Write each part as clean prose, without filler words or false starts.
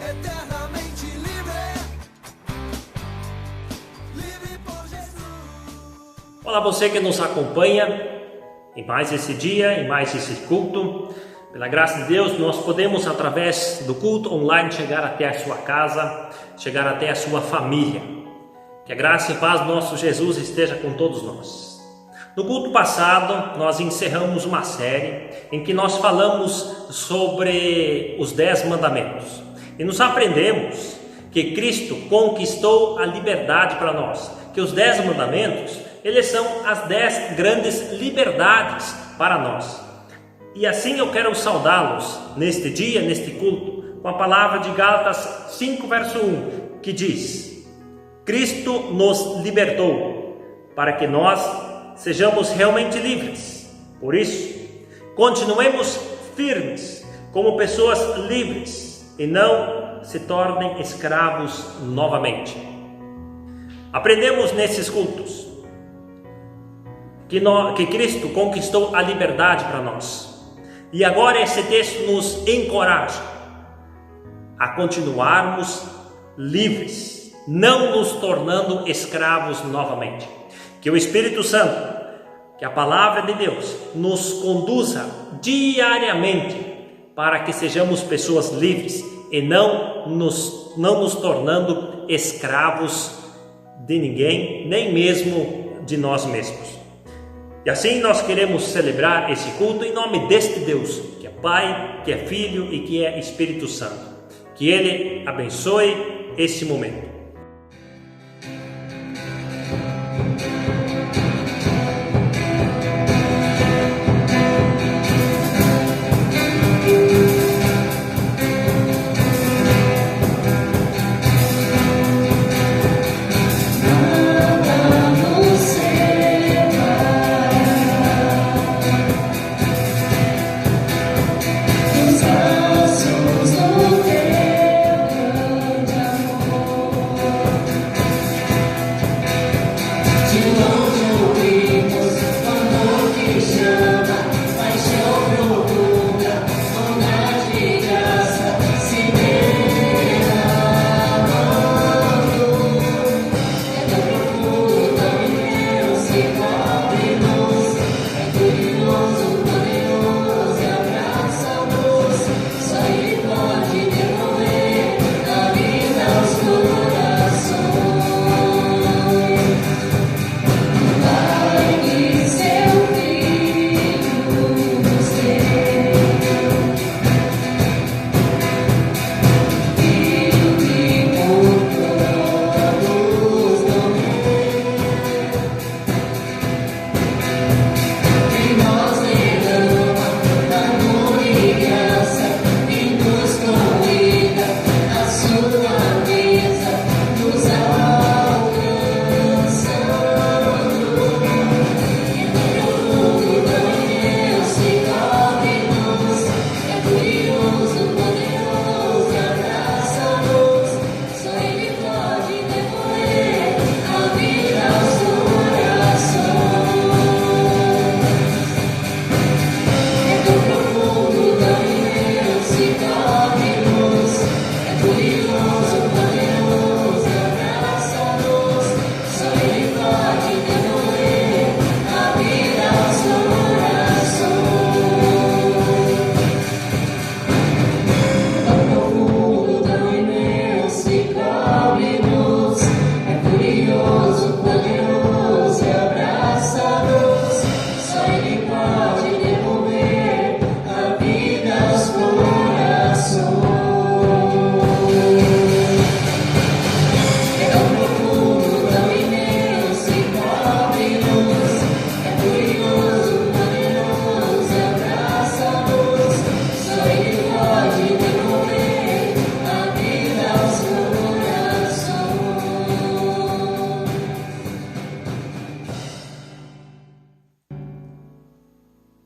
eternamente livre, livre por Jesus. Olá, você que nos acompanha em mais esse dia, em mais esse culto. Pela graça de Deus, nós podemos, através do culto online, chegar até a sua casa, chegar até a sua família. Que a graça e paz do nosso Jesus esteja com todos nós. No culto passado, nós encerramos uma série em que nós falamos sobre os 10 mandamentos. E nos aprendemos que Cristo conquistou a liberdade para nós. Que os 10 mandamentos, eles são as 10 grandes liberdades para nós. E assim eu quero saudá-los neste dia, neste culto, com a palavra de Gálatas 5, verso 1, que diz: Cristo nos libertou para que nós sejamos realmente livres. Por isso, continuemos firmes como pessoas livres e não se tornem escravos novamente. Aprendemos nesses cultos que Cristo conquistou a liberdade para nós. E agora esse texto nos encoraja a continuarmos livres, não nos tornando escravos novamente. Que o Espírito Santo, que a palavra de Deus nos conduza diariamente para que sejamos pessoas livres e não nos tornando escravos de ninguém, nem mesmo de nós mesmos. E assim nós queremos celebrar esse culto em nome deste Deus, que é Pai, que é Filho e que é Espírito Santo. Que Ele abençoe esse momento.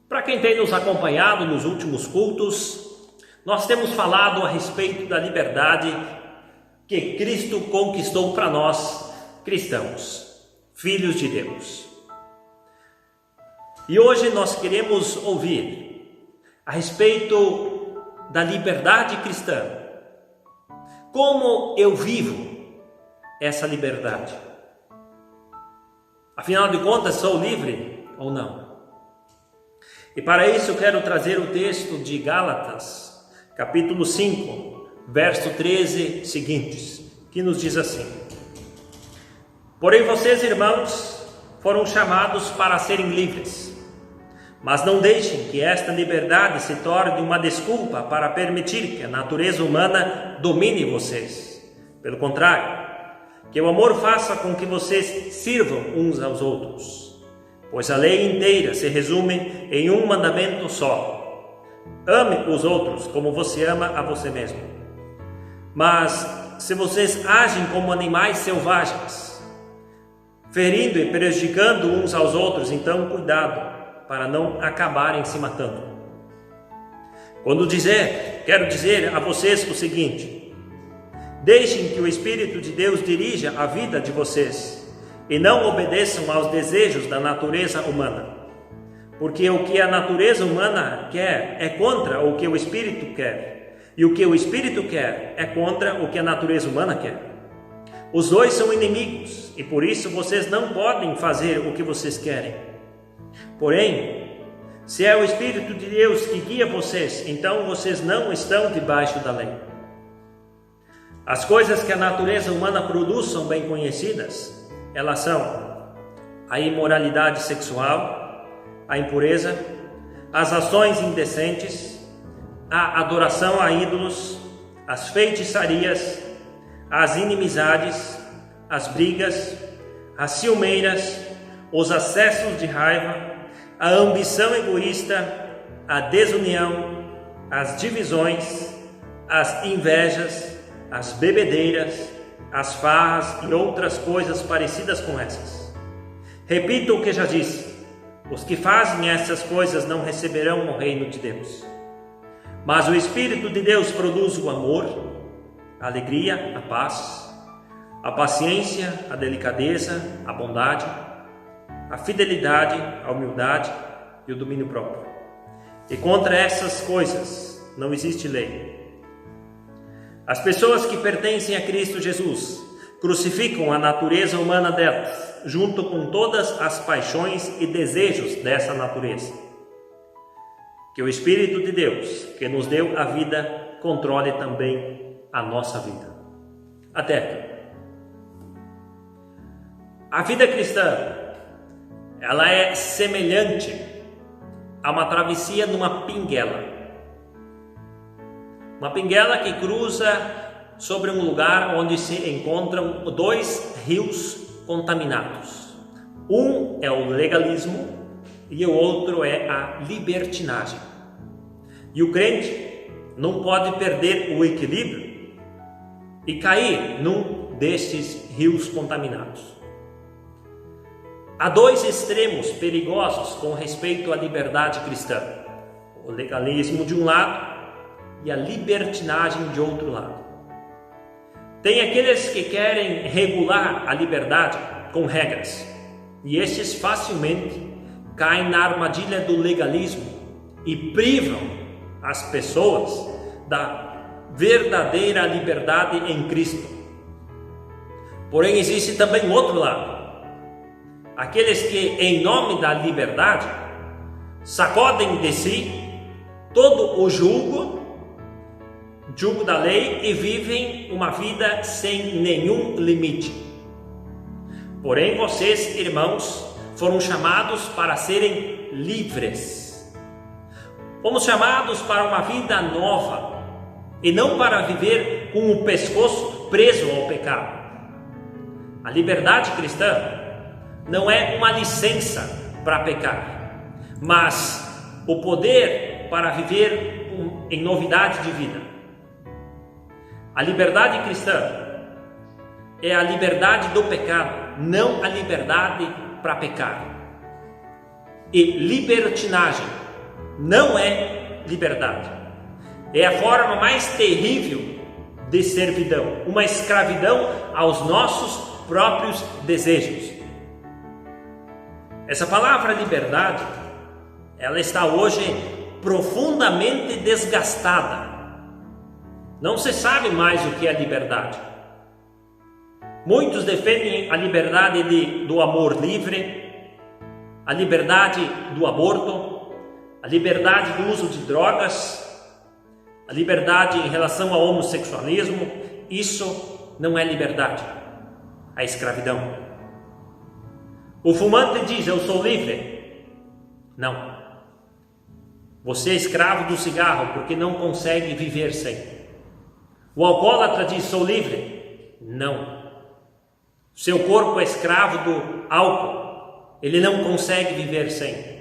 Para quem tem nos acompanhado nos últimos cultos, nós temos falado a respeito da liberdade que Cristo conquistou para nós, cristãos, filhos de Deus. E hoje nós queremos ouvir a respeito da liberdade cristã, como eu vivo essa liberdade? Afinal de contas, sou livre ou não? E para isso eu quero trazer o texto de Gálatas, capítulo 5, verso 13 seguintes, que nos diz assim: porém vocês, irmãos, foram chamados para serem livres, mas não deixem que esta liberdade se torne uma desculpa para permitir que a natureza humana domine vocês. Pelo contrário, que o amor faça com que vocês sirvam uns aos outros, pois a lei inteira se resume em um mandamento só: ame os outros como você ama a você mesmo. Mas se vocês agem como animais selvagens, ferindo e prejudicando uns aos outros, então cuidado para não acabarem se matando. Quero dizer a vocês o seguinte: deixem que o Espírito de Deus dirija a vida de vocês e não obedeçam aos desejos da natureza humana, porque o que a natureza humana quer é contra o que o Espírito quer, e o que o Espírito quer é contra o que a natureza humana quer. Os dois são inimigos e por isso vocês não podem fazer o que vocês querem. Porém, se é o Espírito de Deus que guia vocês, então vocês não estão debaixo da lei. As coisas que a natureza humana produz são bem conhecidas. Elas são a imoralidade sexual, a impureza, as ações indecentes, a adoração a ídolos, as feitiçarias, as inimizades, as brigas, as ciumeiras, os acessos de raiva, a ambição egoísta, a desunião, as divisões, as invejas, as bebedeiras, as farras e outras coisas parecidas com essas. Repito o que já disse: os que fazem essas coisas não receberão o reino de Deus. Mas o Espírito de Deus produz o amor, a alegria, a paz, a paciência, a delicadeza, a bondade, a fidelidade, a humildade e o domínio próprio. E contra essas coisas não existe lei. As pessoas que pertencem a Cristo Jesus crucificam a natureza humana delas, junto com todas as paixões e desejos dessa natureza. Que o Espírito de Deus, que nos deu a vida, controle também a nossa vida. Até aqui. A vida cristã, ela é semelhante a uma travessia numa pinguela. Uma pinguela que cruza sobre um lugar onde se encontram dois rios contaminados. Um é o legalismo e o outro é a libertinagem. E o crente não pode perder o equilíbrio e cair num destes rios contaminados. Há dois extremos perigosos com respeito à liberdade cristã: o legalismo de um lado e a libertinagem de outro lado. Tem aqueles que querem regular a liberdade com regras, e estes facilmente caem na armadilha do legalismo e privam as pessoas da verdadeira liberdade em Cristo. Porém, existe também o outro lado: aqueles que, em nome da liberdade, sacodem de si todo o jugo da lei e vivem uma vida sem nenhum limite. Porém, vocês, irmãos, foram chamados para serem livres. Fomos chamados para uma vida nova e não para viver com o pescoço preso ao pecado. A liberdade cristã não é uma licença para pecar, mas o poder para viver em novidade de vida. A liberdade cristã é a liberdade do pecado, não a liberdade para pecar. E libertinagem não é liberdade. É a forma mais terrível de servidão, uma escravidão aos nossos próprios desejos. Essa palavra liberdade, ela está hoje profundamente desgastada Não se sabe mais o que é liberdade. Muitos defendem a liberdade do amor livre, a liberdade do aborto, a liberdade do uso de drogas, a liberdade em relação ao homossexualismo. Isso não é liberdade, é escravidão. O fumante diz: eu sou livre. Não. Você é escravo do cigarro porque não consegue viver sem. O alcoólatra diz: sou livre. Não. Seu corpo é escravo do álcool. Ele não consegue viver sem.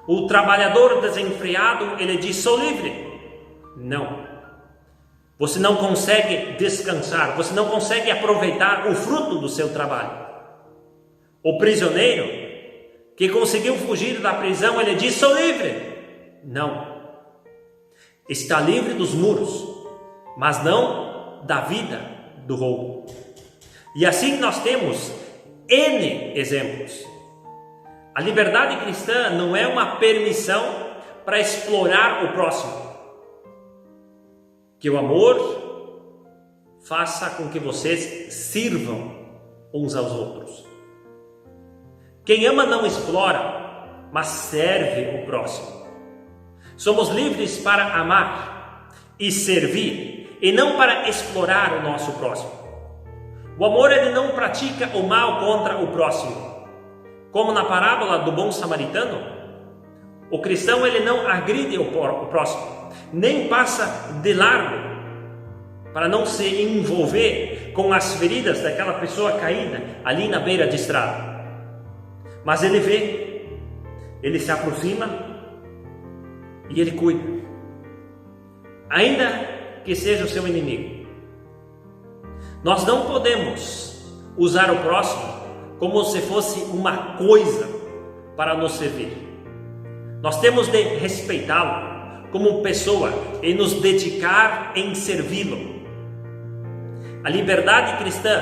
O trabalhador desenfreado, ele diz: sou livre. Não. Você não consegue descansar. Você não consegue aproveitar o fruto do seu trabalho. O prisioneiro que conseguiu fugir da prisão, ele diz: sou livre. Não. Está livre dos muros, mas não da vida do roubo. E assim nós temos N exemplos. A liberdade cristã não é uma permissão para explorar o próximo. Que o amor faça com que vocês sirvam uns aos outros. Quem ama não explora, mas serve o próximo. Somos livres para amar e servir, e não para explorar o nosso próximo. O amor, ele não pratica o mal contra o próximo. Como na parábola do bom samaritano, o cristão, ele não agride o próximo, nem passa de largo, para não se envolver com as feridas daquela pessoa caída ali na beira de estrada. Mas ele vê, ele se aproxima e ele cuida, ainda que seja o seu inimigo. Nós não podemos usar o próximo como se fosse uma coisa para nos servir. Nós temos de respeitá-lo como pessoa e nos dedicar em servi-lo. A liberdade cristã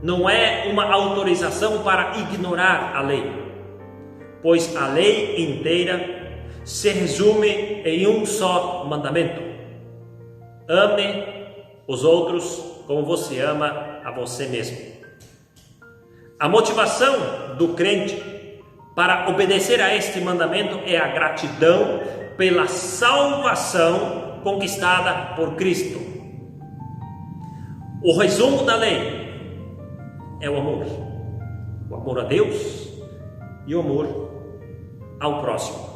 não é uma autorização para ignorar a lei, pois a lei inteira se resume em um só mandamento: ame os outros como você ama a você mesmo. A motivação do crente para obedecer a este mandamento é a gratidão pela salvação conquistada por Cristo. O resumo da lei é o amor a Deus e o amor ao próximo.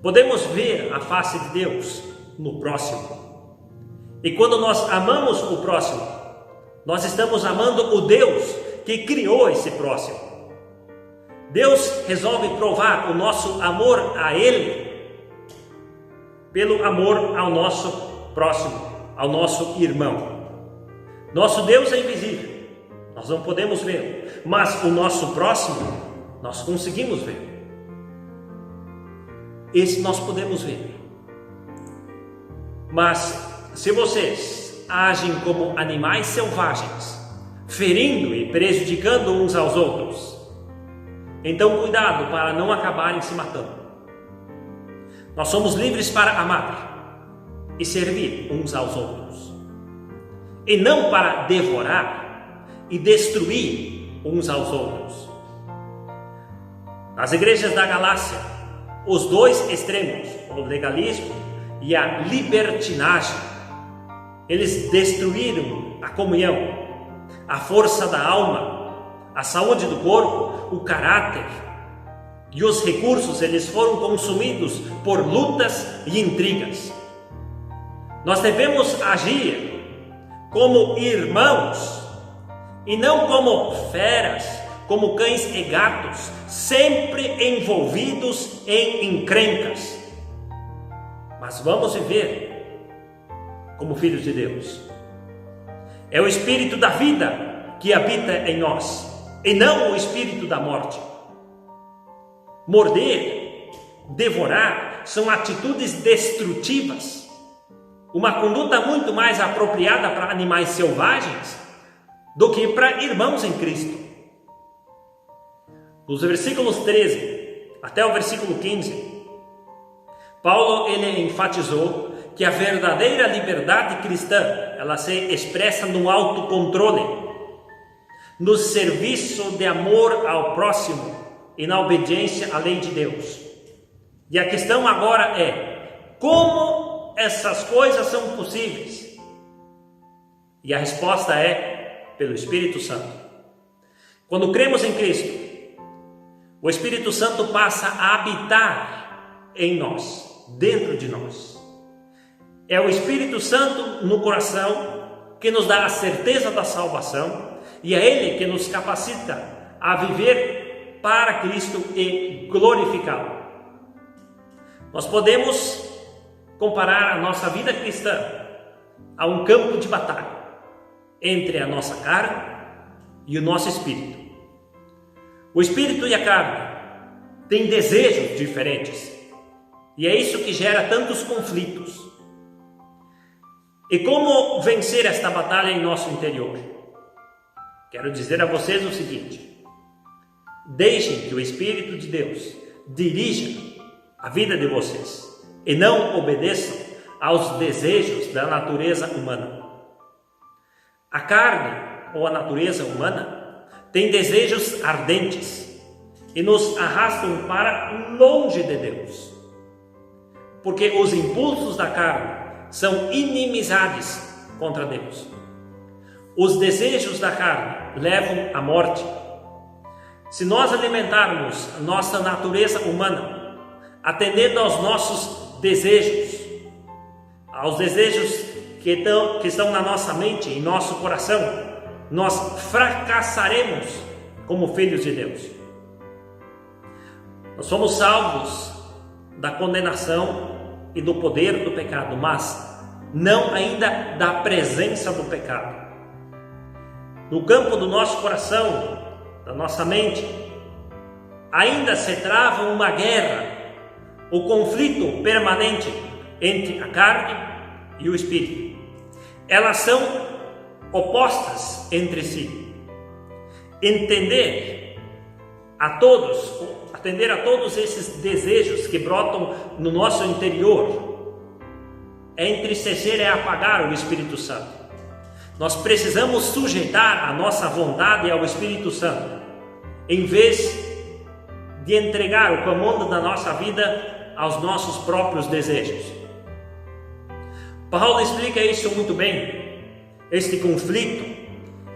Podemos ver a face de Deus no próximo. E quando nós amamos o próximo, nós estamos amando o Deus que criou esse próximo. Deus resolve provar o nosso amor a Ele pelo amor ao nosso próximo, ao nosso irmão. Nosso Deus é invisível, nós não podemos ver, mas o nosso próximo nós conseguimos ver. Esse nós podemos ver. Mas se vocês agem como animais selvagens, ferindo e prejudicando uns aos outros, então cuidado para não acabarem se matando. Nós somos livres para amar e servir uns aos outros, e não para devorar e destruir uns aos outros. Nas igrejas da Galácia, os dois extremos, o legalismo e a libertinagem, eles destruíram a comunhão, a força da alma, a saúde do corpo, o caráter, e os recursos, eles foram consumidos por lutas e intrigas. Nós devemos agir como irmãos e não como feras, como cães e gatos, sempre envolvidos em encrencas. Mas vamos viver como filhos de Deus. É o espírito da vida que habita em nós, e não o espírito da morte. Morder, devorar, são atitudes destrutivas, uma conduta muito mais apropriada para animais selvagens do que para irmãos em Cristo. Nos versículos 13 até o versículo 15, Paulo ele enfatizou que a verdadeira liberdade cristã, ela se expressa no autocontrole, no serviço de amor ao próximo e na obediência à lei de Deus. E a questão agora é: como essas coisas são possíveis? E a resposta é: pelo Espírito Santo. Quando cremos em Cristo, o Espírito Santo passa a habitar em nós, dentro de nós. É o Espírito Santo no coração que nos dá a certeza da salvação, e é Ele que nos capacita a viver para Cristo e glorificá-lo. Nós podemos comparar a nossa vida cristã a um campo de batalha entre a nossa carne e o nosso espírito. O espírito e a carne têm desejos diferentes, e é isso que gera tantos conflitos. E como vencer esta batalha em nosso interior? Quero dizer a vocês o seguinte: deixem que o Espírito de Deus dirija a vida de vocês e não obedeçam aos desejos da natureza humana. A carne ou a natureza humana tem desejos ardentes e nos arrastam para longe de Deus, porque os impulsos da carne são inimizades contra Deus. Os desejos da carne levam à morte. Se nós alimentarmos nossa natureza humana, atendendo aos nossos desejos, aos desejos que estão na nossa mente, em nosso coração, nós fracassaremos como filhos de Deus. Nós somos salvos da condenação e do poder do pecado, mas não ainda da presença do pecado. No campo do nosso coração, da nossa mente, ainda se trava uma guerra, o conflito permanente entre a carne e o espírito. Elas são opostas entre si. Atender a todos esses desejos que brotam no nosso interior é entristecer, é apagar o Espírito Santo. Nós precisamos sujeitar a nossa vontade ao Espírito Santo, em vez de entregar o comando da nossa vida aos nossos próprios desejos. Paulo explica isso muito bem, este conflito,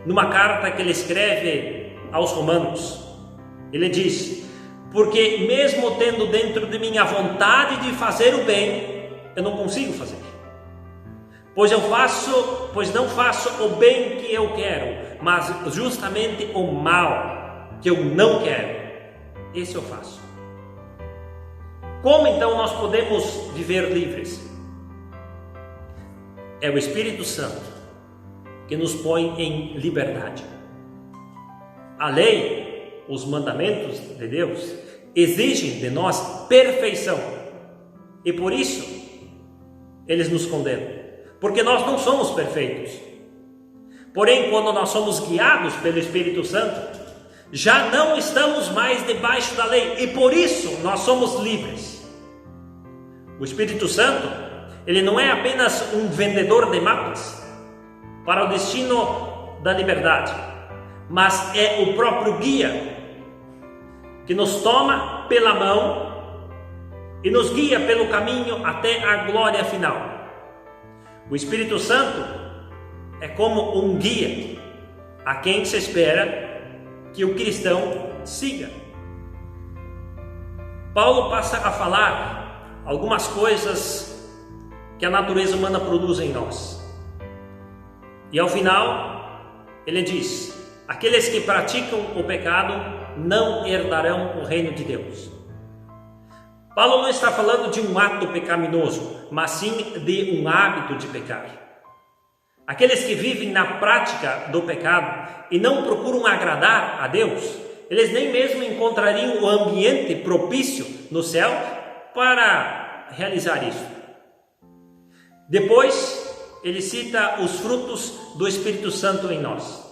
numa carta que ele escreve aos Romanos. Ele diz: porque mesmo tendo dentro de mim a vontade de fazer o bem, eu não consigo fazer. Pois não faço o bem que eu quero, mas justamente o mal que eu não quero, esse eu faço. Como então nós podemos viver livres? É o Espírito Santo que nos põe em liberdade. A lei, os mandamentos de Deus, exigem de nós perfeição, e por isso eles nos condenam, porque nós não somos perfeitos. Porém, quando nós somos guiados pelo Espírito Santo, já não estamos mais debaixo da lei, e por isso nós somos livres. O Espírito Santo, ele não é apenas um vendedor de mapas para o destino da liberdade, mas é o próprio guia que nos toma pela mão e nos guia pelo caminho até a glória final. O Espírito Santo é como um guia a quem se espera que o cristão siga. Paulo passa a falar algumas coisas que a natureza humana produz em nós. E ao final, ele diz: aqueles que praticam o pecado não herdarão o reino de Deus. Paulo não está falando de um ato pecaminoso, mas sim de um hábito de pecar. Aqueles que vivem na prática do pecado e não procuram agradar a Deus, eles nem mesmo encontrariam o ambiente propício no céu para realizar isso. Depois, ele cita os frutos do Espírito Santo em nós.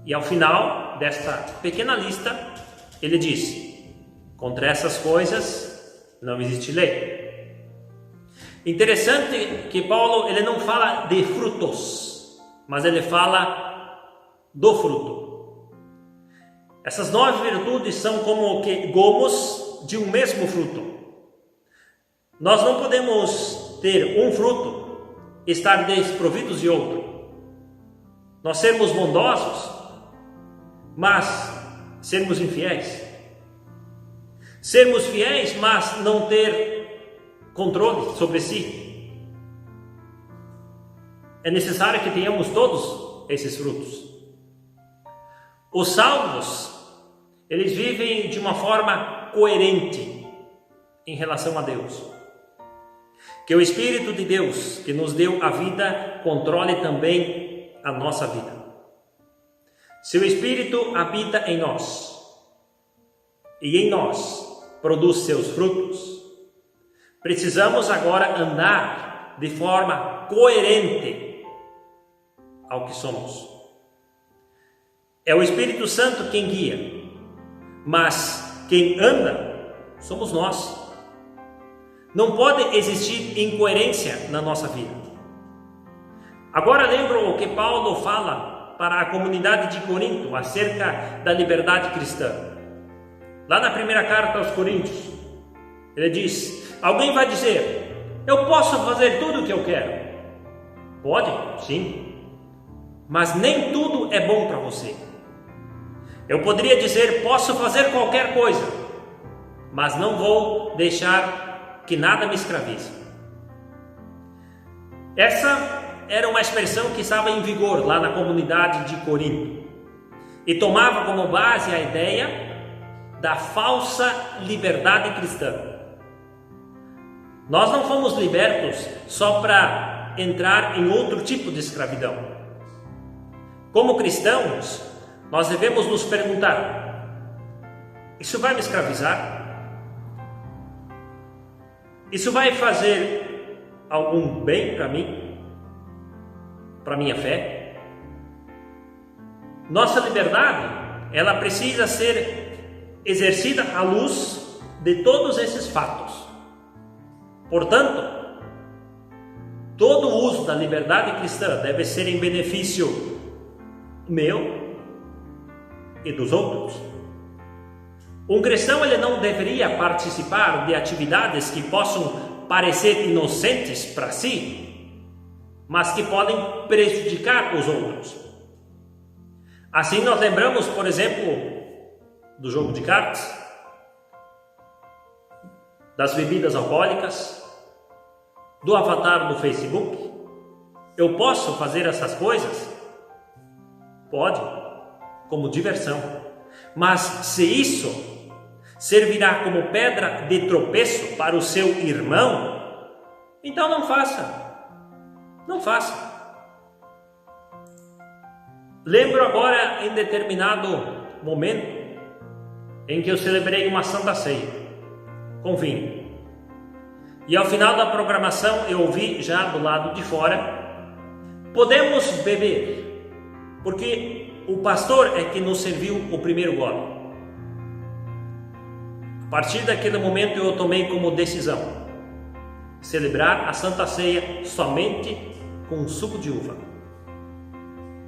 E ao final desta pequena lista, ele diz: contra essas coisas não existe lei. Interessante que Paulo ele não fala de frutos, mas ele fala do fruto. Essas 9 virtudes são como que gomos de um mesmo fruto. Nós não podemos ter um fruto e estar desprovidos de outro. Nós sermos bondosos, mas sermos infiéis. Sermos fiéis, mas não ter controle sobre si. É necessário que tenhamos todos esses frutos. Os salvos, eles vivem de uma forma coerente em relação a Deus. Que o Espírito de Deus, que nos deu a vida, controle também a nossa vida. Se o Espírito habita em nós, e em nós produz seus frutos, precisamos agora andar de forma coerente ao que somos. É o Espírito Santo quem guia, mas quem anda somos nós. Não pode existir incoerência na nossa vida. Agora lembro o que Paulo fala para a comunidade de Corinto acerca da liberdade cristã. Lá na primeira carta aos Coríntios, ele diz: alguém vai dizer, eu posso fazer tudo o que eu quero. Pode, sim, mas nem tudo é bom para você. Eu poderia dizer, posso fazer qualquer coisa, mas não vou deixar que nada me escravize. Essa era uma expressão que estava em vigor lá na comunidade de Corinto e tomava como base a ideia da falsa liberdade cristã. Nós não fomos libertos só para entrar em outro tipo de escravidão. Como cristãos, nós devemos nos perguntar: isso vai me escravizar? Isso vai fazer algum bem para mim? Para minha fé? Nossa liberdade, ela precisa ser exercida à luz de todos esses fatos. Portanto, todo o uso da liberdade cristã deve ser em benefício meu e dos outros. Um cristão ele não deveria participar de atividades que possam parecer inocentes para si, mas que podem prejudicar os outros. Assim nós lembramos, por exemplo, do jogo de cartas, das bebidas alcoólicas, do avatar do Facebook. Eu posso fazer essas coisas? Pode, como diversão. Mas se isso servirá como pedra de tropeço para o seu irmão, então não faça. Não faça. Lembro agora em determinado momento em que eu celebrei uma Santa Ceia com vinho. E ao final da programação eu ouvi já do lado de fora: podemos beber, porque o pastor é que nos serviu o primeiro gole. A partir daquele momento eu tomei como decisão celebrar a Santa Ceia somente com suco de uva,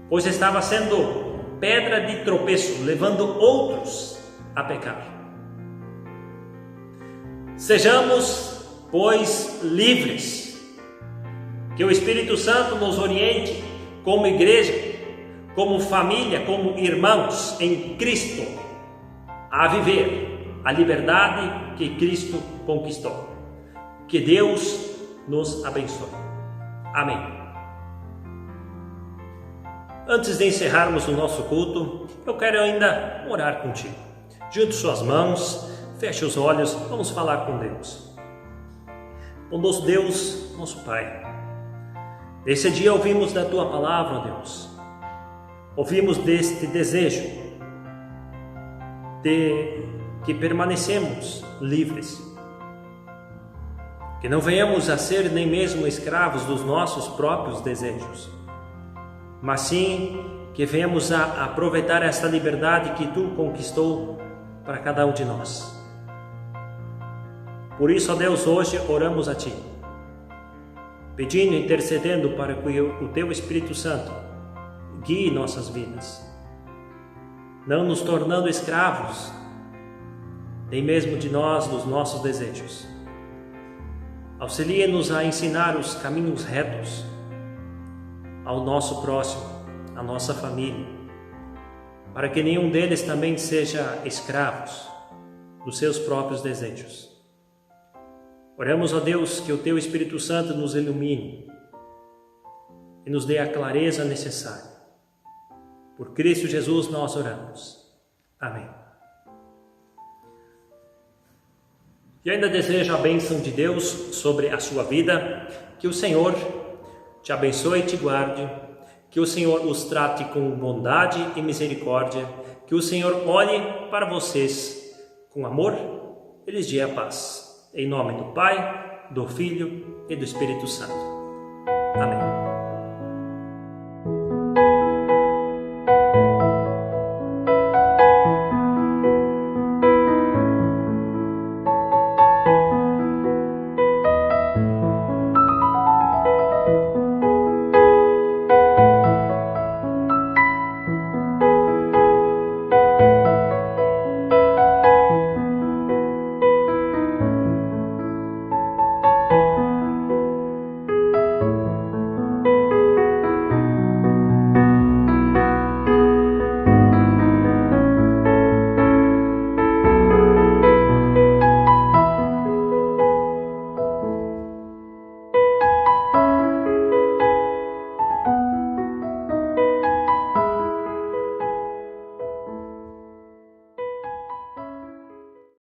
pois estava sendo pedra de tropeço, levando outros a pecar. Sejamos, pois, livres. Que o Espírito Santo nos oriente como igreja, como família, como irmãos em Cristo, a viver a liberdade que Cristo conquistou. Que Deus nos abençoe. Amém. Antes de encerrarmos o nosso culto, eu quero ainda orar contigo. Junte suas mãos, feche os olhos, vamos falar com Deus. Bondoso Deus, nosso Pai, nesse dia ouvimos da Tua palavra, Deus. Ouvimos deste desejo de que permanecemos livres, que não venhamos a ser nem mesmo escravos dos nossos próprios desejos, mas sim que venhamos a aproveitar esta liberdade que Tu conquistou para cada um de nós. Por isso, ó Deus, hoje oramos a Ti. pedindo e intercedendo para que o Teu Espírito Santo guie nossas vidas, não nos tornando escravos, nem mesmo de nós, dos nossos desejos. Auxilie-nos a ensinar os caminhos retos ao nosso próximo, à nossa família, para que nenhum deles também seja escravos dos seus próprios desejos. Oramos a Deus que o Teu Espírito Santo nos ilumine e nos dê a clareza necessária. Por Cristo Jesus nós oramos. Amém. E ainda desejo a bênção de Deus sobre a sua vida, que o Senhor te abençoe e te guarde, que o Senhor os trate com bondade e misericórdia, que o Senhor olhe para vocês com amor e lhes dê a paz. Em nome do Pai, do Filho e do Espírito Santo. Amém.